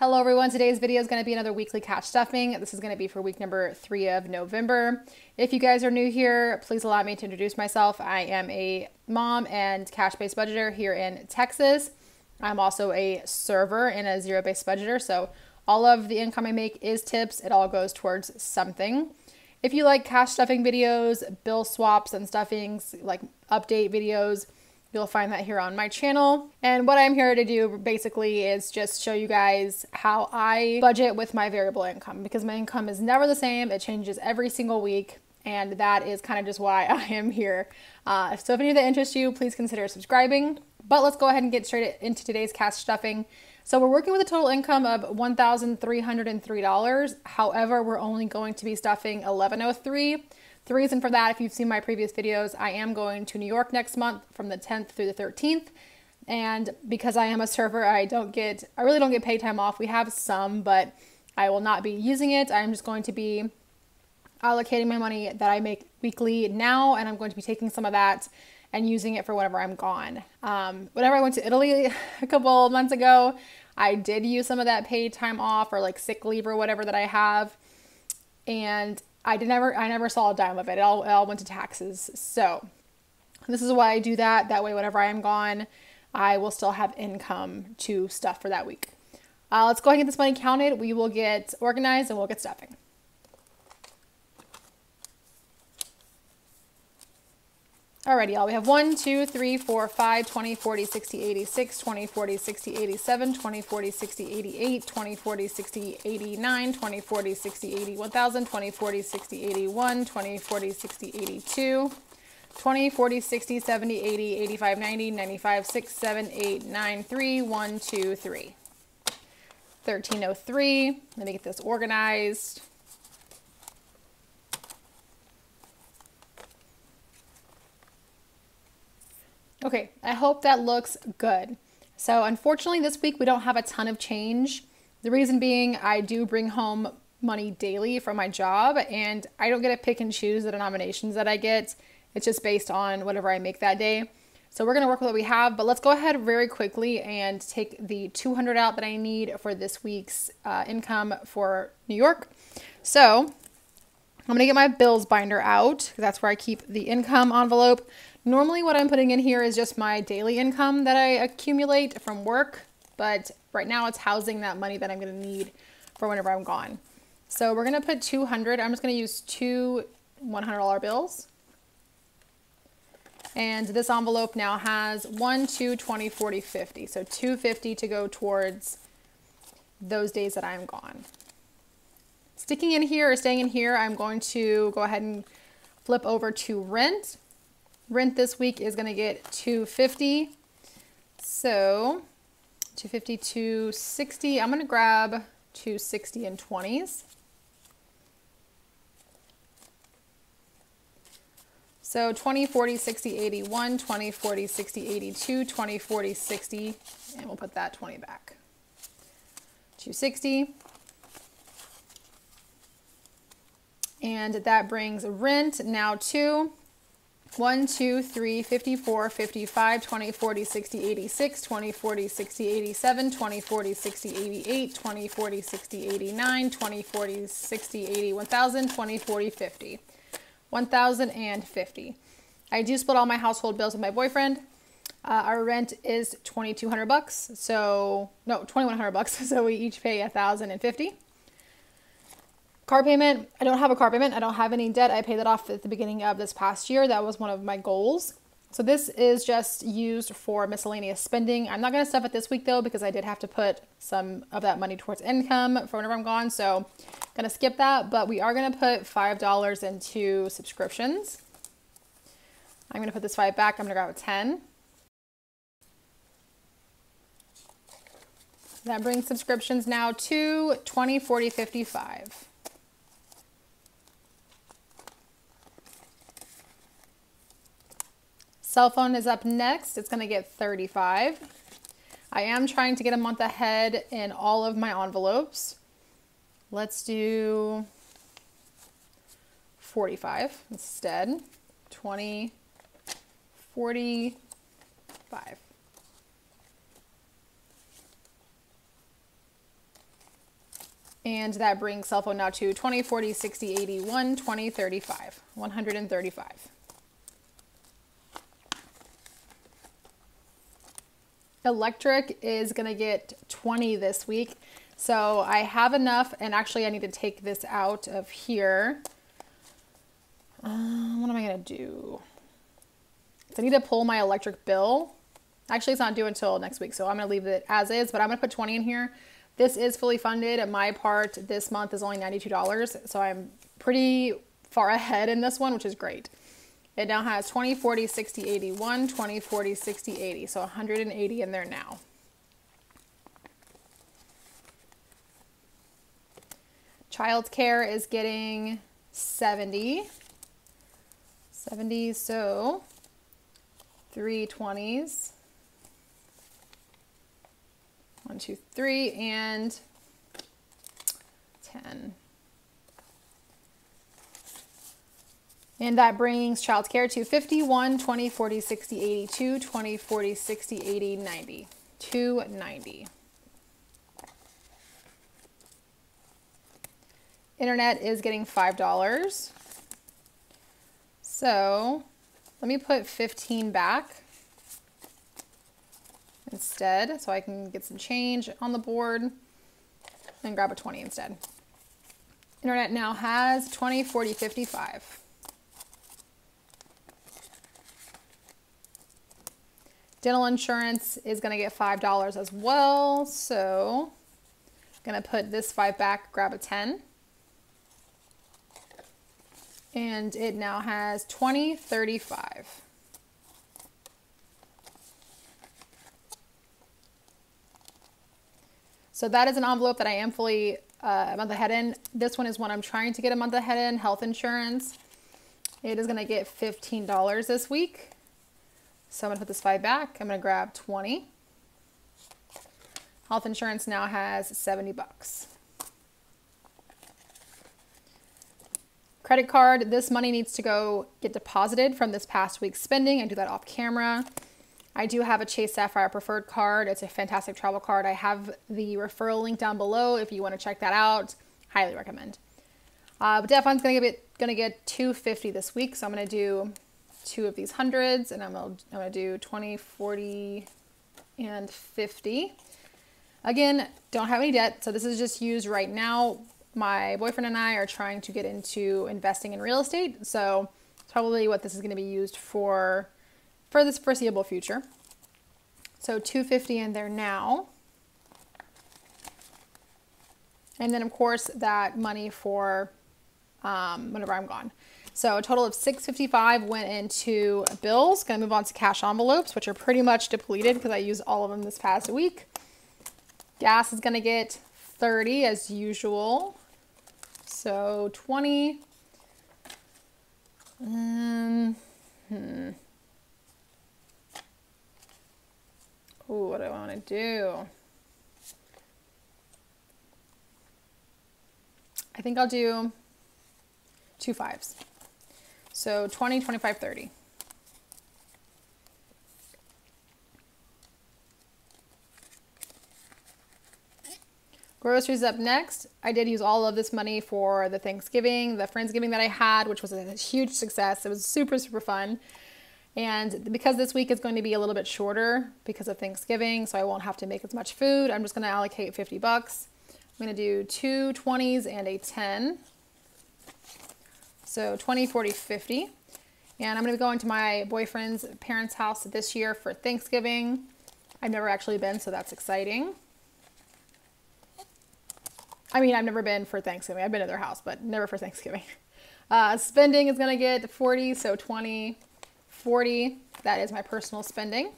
Hello everyone, today's video is going to be another weekly cash stuffing. This is going to be for week number 3 of November. If you guys are new here, please allow me to introduce myself. I am a mom and cash-based budgeter here in Texas. I'm also a server and a zero-based budgeter, so all of the income I make is tips. It all goes towards something. If you like cash stuffing videos, bill swaps and stuffings, like update videos, you'll find that here on my channel. And what I'm here to do basically is just show you guys how I budget with my variable income, because my income is never the same. It changes every single week. And that is kind of just why I am here. So if any of that interests you, please consider subscribing. But let's go ahead and get straight into today's cash stuffing. So we're working with a total income of $1,303. However, we're only going to be stuffing $1,103. The reason for that, if you've seen my previous videos, I am going to New York next month from the 10th through the 13th. And because I am a server, I really don't get paid time off. We have some, but I will not be using it. I'm just going to be allocating my money that I make weekly now, and I'm going to be taking some of that and using it for whenever I'm gone. Whenever I went to Italy a couple months ago, I did use some of that paid time off or like sick leave or whatever that I have. And I never saw a dime of it. It all went to taxes. So this is why I do that. That way, whenever I am gone, I will still have income to stuff for that week. Let's go ahead and get this money counted. We will get organized and we'll get stuffing. Alrighty, y'all. We have 1, 2, 3, 4, 5, 20, 40, 60, 86, 20, 40, 60, 87, 20, 40, 60, 88, 20, 40, 60, 89, 20, 40, 60, 80, 1000, 20, 40, 60, 81, 20, 40, 60, 82, 20, 40, 60, 70, 80, 85, 90, 95, 6, 7, 8, 9, 3, 1, 2, 3. 1303. Let me get this organized. Okay, I hope that looks good. So unfortunately this week we don't have a ton of change. The reason being I do bring home money daily from my job, and I don't get to pick and choose the denominations that I get. It's just based on whatever I make that day. So we're gonna work with what we have, but let's go ahead very quickly and take the 200 out that I need for this week's income for New York. So I'm gonna get my bills binder out, because that's where I keep the income envelope. Normally what I'm putting in here is just my daily income that I accumulate from work, but right now it's housing that money that I'm going to need for whenever I'm gone. So we're going to put 200. I'm just going to use two $100 bills. And this envelope now has 1, 2, 20, 40, 50. So $250 to go towards those days that I'm gone. Sticking in here or staying in here, I'm going to go ahead and flip over to rent. Rent this week is going to get $250. So $250, $260. I'm going to grab $260 in 20s. So 20, 40, 60, 81, 20, 40, 60, 82, 20, 40, 60, and we'll put that 20 back. 260. And that brings rent now to 1, 2, 3, 54, 55, 20, 40, 60, 86, 20, 40, 60, 87, 20, 40, 60, 88, 20, 40, 60, 89, 20, 40, 60, 80, 1000, 20, 40, 50. 1050. I do split all my household bills with my boyfriend. Our rent is $2,200, so no, $2,100. So we each pay $1,050. Car payment, I don't have a car payment. I don't have any debt. I paid that off at the beginning of this past year. That was one of my goals. So this is just used for miscellaneous spending. I'm not going to stuff it this week though, because I did have to put some of that money towards income for whenever I'm gone. So I'm going to skip that, but we are going to put $5 into subscriptions. I'm going to put this 5 back. I'm going to grab a 10. That brings subscriptions now to 20, 40, 55. Cell phone is up next. It's going to get 35. I am trying to get a month ahead in all of my envelopes. Let's do 45 instead. 20, 45. And that brings cell phone now to 20, 40, 60, 80, 1, 20, 35, 135. Electric is going to get 20 this week. So I have enough, and actually I need to take this out of here. What am I going to do? So I need to pull my electric bill. Actually, it's not due until next week, so I'm going to leave it as is, but I'm going to put 20 in here. This is fully funded. My part this month is only $92, so I'm pretty far ahead in this one, which is great. It now has 20, 40, 60, 80, 1, 20, 40, 60, 80, so 180 in there now. Childcare is getting 70, so 3 20s. 1, 2, 3, and 10. And that brings childcare to 51, 20, 40, 60, 82, 20, 40, 60, 80, 90. 290. Internet is getting $5. So let me put 15 back instead, so I can get some change on the board and grab a 20 instead. Internet now has 20, 40, 55. Dental insurance is going to get $5 as well, so I'm going to put this 5 back, grab a 10. And it now has 20, 35. So that is an envelope that I am fully a month ahead in. This one is one I'm trying to get a month ahead in, health insurance. It is going to get $15 this week. So I'm going to put this 5 back. I'm going to grab 20. Health insurance now has $70. Credit card, this money needs to go get deposited from this past week's spending. I do that off camera. I do have a Chase Sapphire Preferred card. It's a fantastic travel card. I have the referral link down below if you want to check that out. Highly recommend. But debt fund's gonna get $250 this week, so I'm gonna do 2 of these hundreds, and I'm gonna do 20, 40, and 50. Again, don't have any debt, so this is just used right now. My boyfriend and I are trying to get into investing in real estate, so it's probably what this is gonna be used for this foreseeable future. So $250 in there now. And then of course that money for whenever I'm gone. So a total of $655 went into bills. Gonna move on to cash envelopes, which are pretty much depleted because I used all of them this past week. Gas is gonna get $30 as usual. So 20. Ooh, what do I want to do? I think I'll do 2 5s. So 20, 25, 30. Groceries up next. I did use all of this money for the Thanksgiving, the Friendsgiving that I had, which was a huge success. It was super, super fun. And because this week is going to be a little bit shorter because of Thanksgiving, so I won't have to make as much food, I'm just going to allocate $50. I'm going to do 2 20s and a 10. So 20, 40, 50. And I'm going to be going to my boyfriend's parents' house this year for Thanksgiving. I've never actually been, so that's exciting. I mean, I've never been for Thanksgiving. I've been to their house, but never for Thanksgiving. Spending is going to get 40, so 20, 40. That is my personal spending.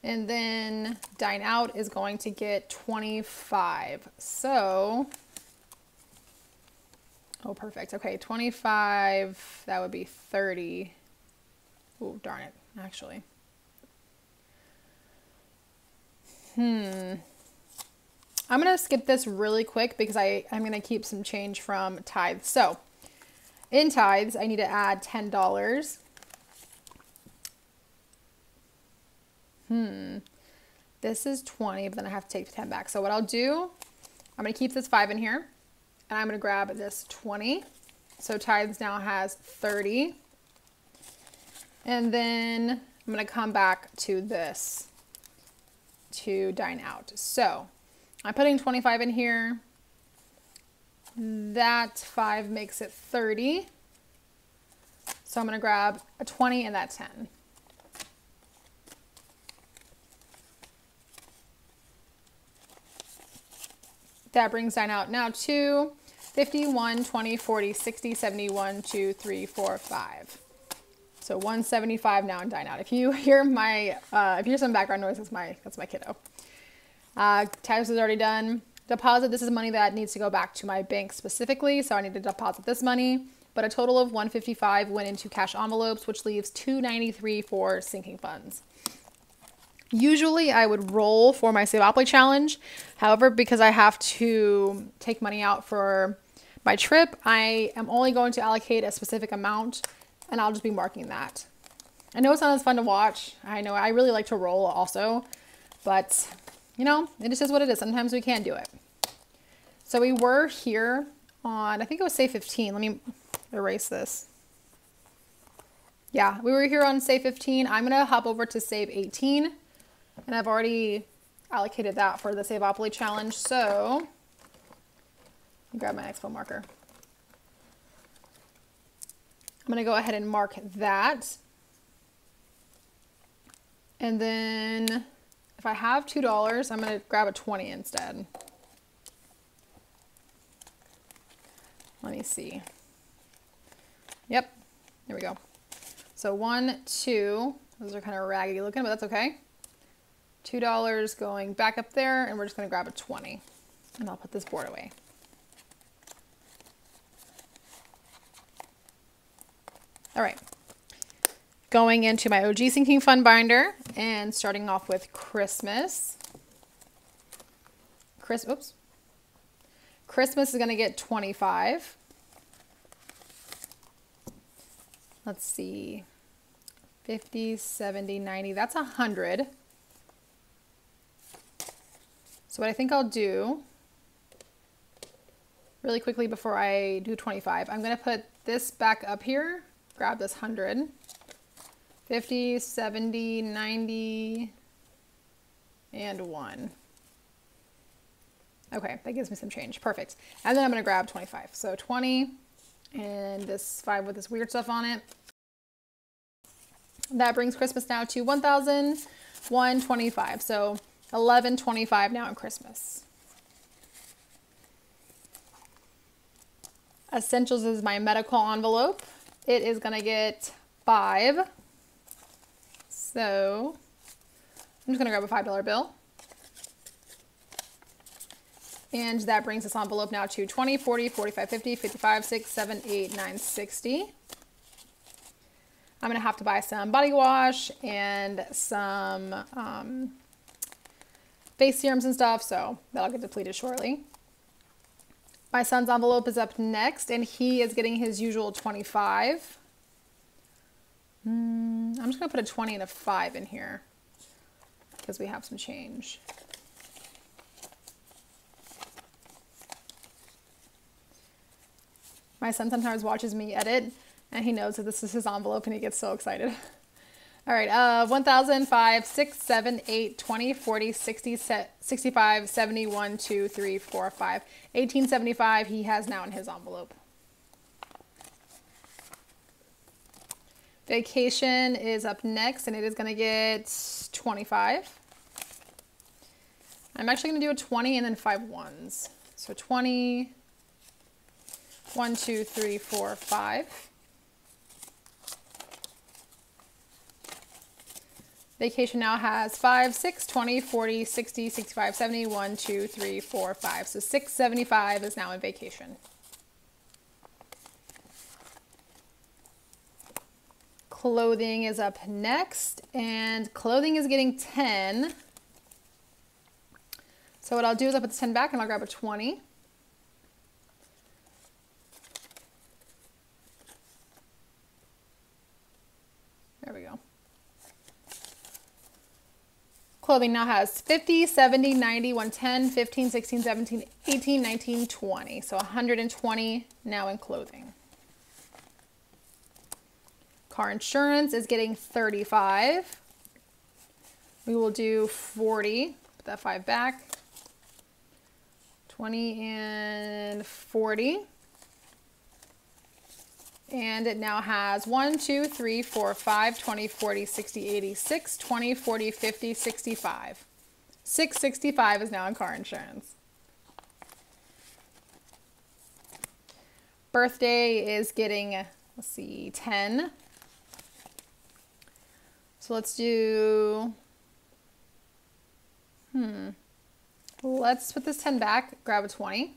And then dine out is going to get 25. So, oh, perfect. Okay, 25, that would be 30. Oh, darn it, actually. I'm going to skip this really quick because I'm going to keep some change from tithes. So, in tithes, I need to add $10. This is 20, but then I have to take 10 back. So what I'll do, I'm going to keep this 5 in here, and I'm going to grab this 20. So tithes now has 30. And then I'm going to come back to this to dine out. So I'm putting 25 in here. That 5 makes it 30. So I'm going to grab a 20 and that 10. That brings dine out now to 50, 1, 20, 40, 60, 70, 1, 2, 3, 4, 5. So 175 now in dine out. If you hear if you hear some background noise, that's my kiddo. Tax is already done. Deposit, this is money that needs to go back to my bank specifically, so I need to deposit this money. But a total of 155 went into cash envelopes, which leaves 293 for sinking funds. Usually I would roll for my Saveopoly challenge. However, because I have to take money out for my trip, I am only going to allocate a specific amount, and I'll just be marking that. I know it's not as fun to watch. I know I really like to roll also, but you know, it just is what it is. Sometimes we can't do it. So we were here on, I think it was Save 15. Let me erase this. Yeah, we were here on Save 15. I'm going to hop over to Save 18. And I've already allocated that for the Saveopoly challenge. So, let me grab my expo marker. I'm going to go ahead and mark that. And then if I have $2, I'm going to grab a 20 instead. Let me see. Yep, there we go. So 1, 2, those are kind of raggedy looking, but that's okay. $2 going back up there, and we're just going to grab a 20. And I'll put this board away. All right. Going into my OG Sinking Fund binder and starting off with Christmas. Christmas is going to get 25. Let's see. 50, 70, 90. That's 100. So what I think I'll do really quickly before I do 25, I'm going to put this back up here, grab this 100, 50, 70, 90, and 1. Okay, that gives me some change. Perfect. And then I'm going to grab 25. So 20 and this 5 with this weird stuff on it. That brings Christmas now to 1,125. So $11.25 now in Christmas. Essentials is my medical envelope. It is going to get 5. So I'm just going to grab a $5 bill. And that brings this envelope now to 20, 40, 45, 50, 55, 6, 7, 8, 9, 60. I'm going to have to buy some body wash and some face serums and stuff, so that'll get depleted shortly. My son's envelope is up next, and he is getting his usual 25. I'm just going to put a 20 and a 5 in here because we have some change. My son sometimes watches me edit, and he knows that this is his envelope, and he gets so excited. All right, 1,005, 6, 7, 8, 20, 40, 60, 65, 70, 1, 2, 3, 4, 5. 1875 he has now in his envelope. Vacation is up next, and it is going to get 25. I'm actually going to do a 20 and then 5 ones. So 20, 1, 2, 3, 4, 5. Vacation now has 5, 6, 20, 40, 60, 65, 70, 1, 2, 3, 4, 5. So 675 is now in vacation. Clothing is up next, and clothing is getting 10. So what I'll do is I'll put the 10 back and I'll grab a 20. There we go. Clothing now has 50, 70, 90, 110, 15, 16, 17, 18, 19, 20. So 120 now in clothing. Car insurance is getting 35. We will do 40. Put that 5 back. 20 and 40. And it now has 1, 2, 3, 4, 5, 20, 40, 60, 80, 6, 20, 40, 50, 65. 665 is now in car insurance. Birthday is getting, let's see, 10. So let's do, let's put this 10 back, grab a 20.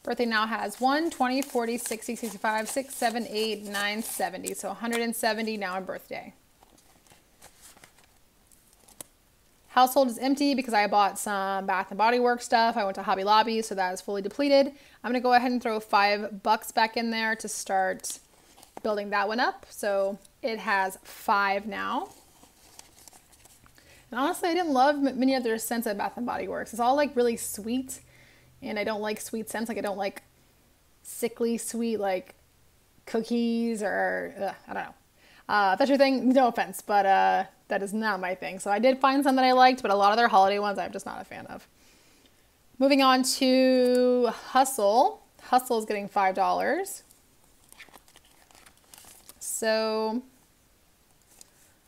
Birthday now has 1, 20, 40, 60, 65, 6, 7, 8, 9, 70. So 170 now in birthday. Household is empty because I bought some Bath & Body Works stuff. I went to Hobby Lobby, so that is fully depleted. I'm going to go ahead and throw $5 back in there to start building that one up. So it has 5 now. And honestly, I didn't love many of their scents at Bath & Body Works. It's all like really sweet. And I don't like sweet scents. Like I don't like sickly sweet like cookies or I don't know. If that's your thing, no offense, but that is not my thing. So I did find some that I liked, but a lot of their holiday ones I'm just not a fan of. Moving on to Hustle. Hustle is getting $5. So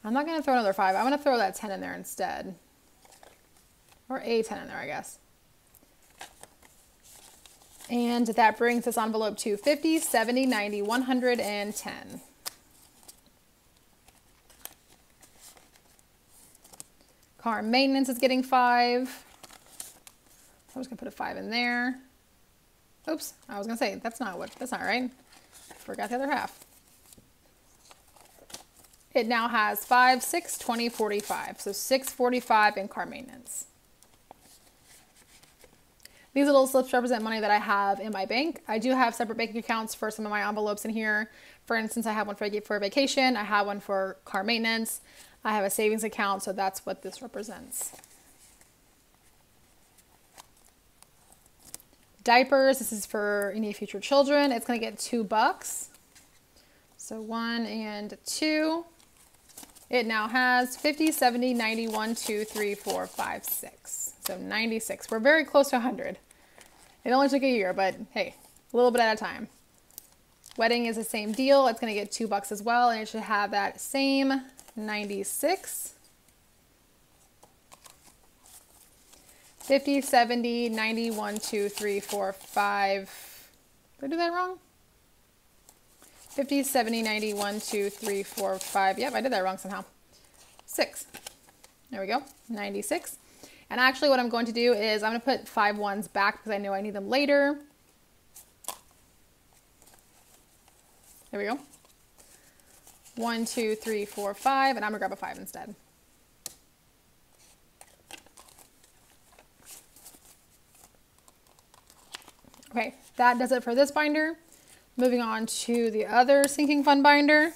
I'm not going to throw another 5. I'm going to throw that 10 in there instead. Or a 10 in there, I guess. And that brings this envelope to 50, 70, 90, 110. Car maintenance is getting 5. So I'm just gonna put a 5 in there. Oops, I was gonna say, that's not right. Forgot the other half. It now has 5, 6, 20, 45. So 645 in car maintenance. These little slips represent money that I have in my bank. I do have separate bank accounts for some of my envelopes in here. For instance, I have one for vacation. I have one for car maintenance. I have a savings account, so that's what this represents. Diapers, this is for any future children. It's gonna get $2. So 1 and 2. It now has 50, 70, 90, 1, 2, 3, 4, 5, 6. So 96. We're very close to 100. It only took a year, but hey, a little bit at a time. Wedding is the same deal. It's going to get $2 as well, and it should have that same 96. 50, 70, 90, 1, 2, 3, 4, 5. Did I do that wrong? 50, 70, 90, 1, 2, 3, 4, 5. Yep, I did that wrong somehow. 6. There we go. 96. And actually what I'm going to do is I'm going to put 5 ones back because I know I need them later. There we go. 1, 2, 3, 4, 5. And I'm going to grab a 5 instead. Okay, that does it for this binder. Moving on to the other sinking fund binder.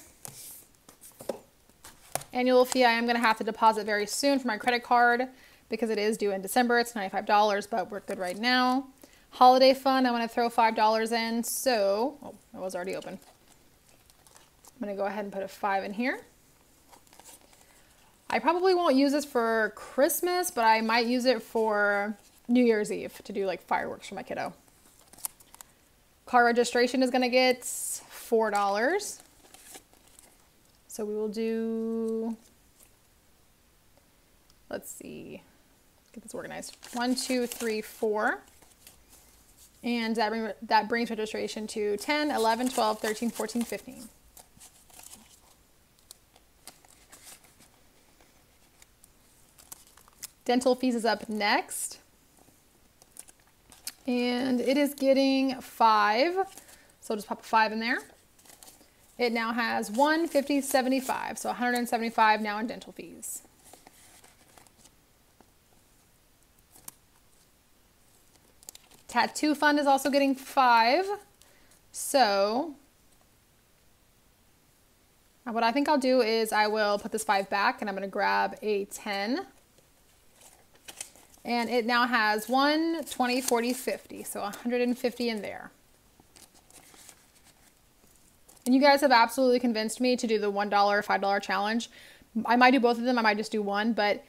Annual fee I am going to have to deposit very soon for my credit card because it is due in December. It's $95, but we're good right now. Holiday fund, I want to throw $5 in. So, oh, it was already open. I'm going to go ahead and put a 5 in here. I probably won't use this for Christmas, but I might use it for New Year's Eve to do like fireworks for my kiddo. Car registration is going to get $4. So we will do, let's see, let's get this organized. 1, 2, 3, 4. And that brings registration to 10, 11, 12, 13, 14, 15. Dental fees is up next. And it is getting 5. So I'll just pop a 5 in there. It now has 1, 50, 75. So 175 now in dental fees. Tattoo fund is also getting 5. So What I think I'll do is I will put this 5 back and I'm going to grab a 10. And it now has 1, 20, 40, 50. So 150 in there. And you guys have absolutely convinced me to do the $1, $5 challenge. I might do both of them. I might just do one. But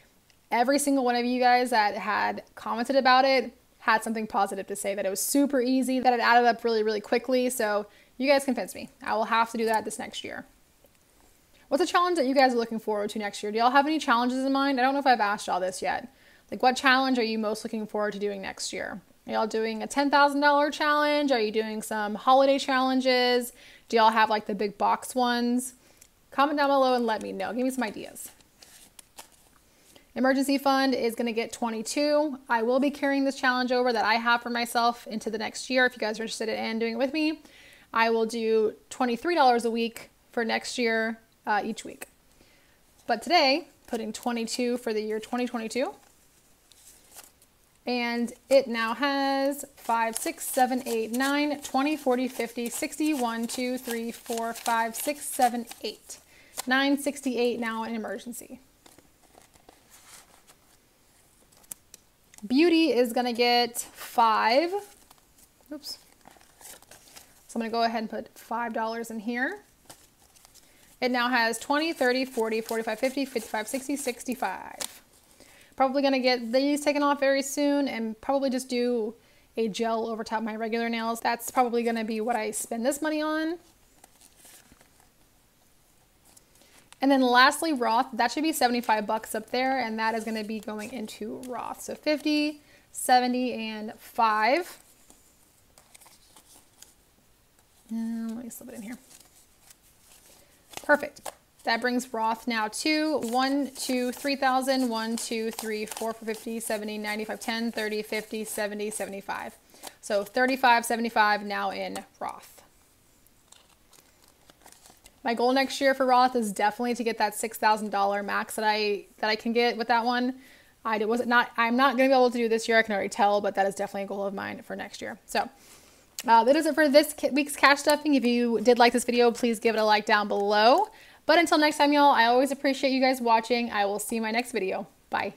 every single one of you guys that had commented about it had something positive to say, that it was super easy, that it added up really, really quickly. So you guys convinced me. I will have to do that this next year. What's a challenge that you guys are looking forward to next year? Do y'all have any challenges in mind? I don't know if I've asked y'all this yet. Like, what challenge are you most looking forward to doing next year? Are y'all doing a $10,000 challenge? Are you doing some holiday challenges? Do y'all have like the big box ones? Comment down below and let me know. Give me some ideas. Emergency fund is going to get 22. I will be carrying this challenge over that I have for myself into the next year. If you guys are interested in doing it with me, I will do $23 a week for next year, each week. But today, putting 22 for the year 2022. And it now has 5, 6, 7, 8, 9, 20, 40, 50, 60, 1, 2, 3, 4, 5, 6, 7, 8. 968 now in emergency. Beauty is going to get 5. Oops. So I'm going to go ahead and put $5 in here. It now has 20, 30, 40, 45, 50, 55, 60, 65. Probably going to get these taken off very soon and probably just do a gel over top my regular nails. That's probably going to be what I spend this money on. And then lastly, Roth, that should be 75 bucks up there, and that is going to be going into Roth. So 50, 70, and 5. And let me slip it in here. Perfect. That brings Roth now to 1, 2, 3,000, 1, 2, 3, 4, 50, 70, 95, 10, 30, 50, 70, 75. So 35, 75 now in Roth. My goal next year for Roth is definitely to get that $6,000 max that I can get with that one. I'm not going to be able to do this year. I can already tell, but that is definitely a goal of mine for next year. So that is it for this week's cash stuffing. If you did like this video, please give it a like down below. But until next time, y'all, I always appreciate you guys watching. I will see you in my next video. Bye.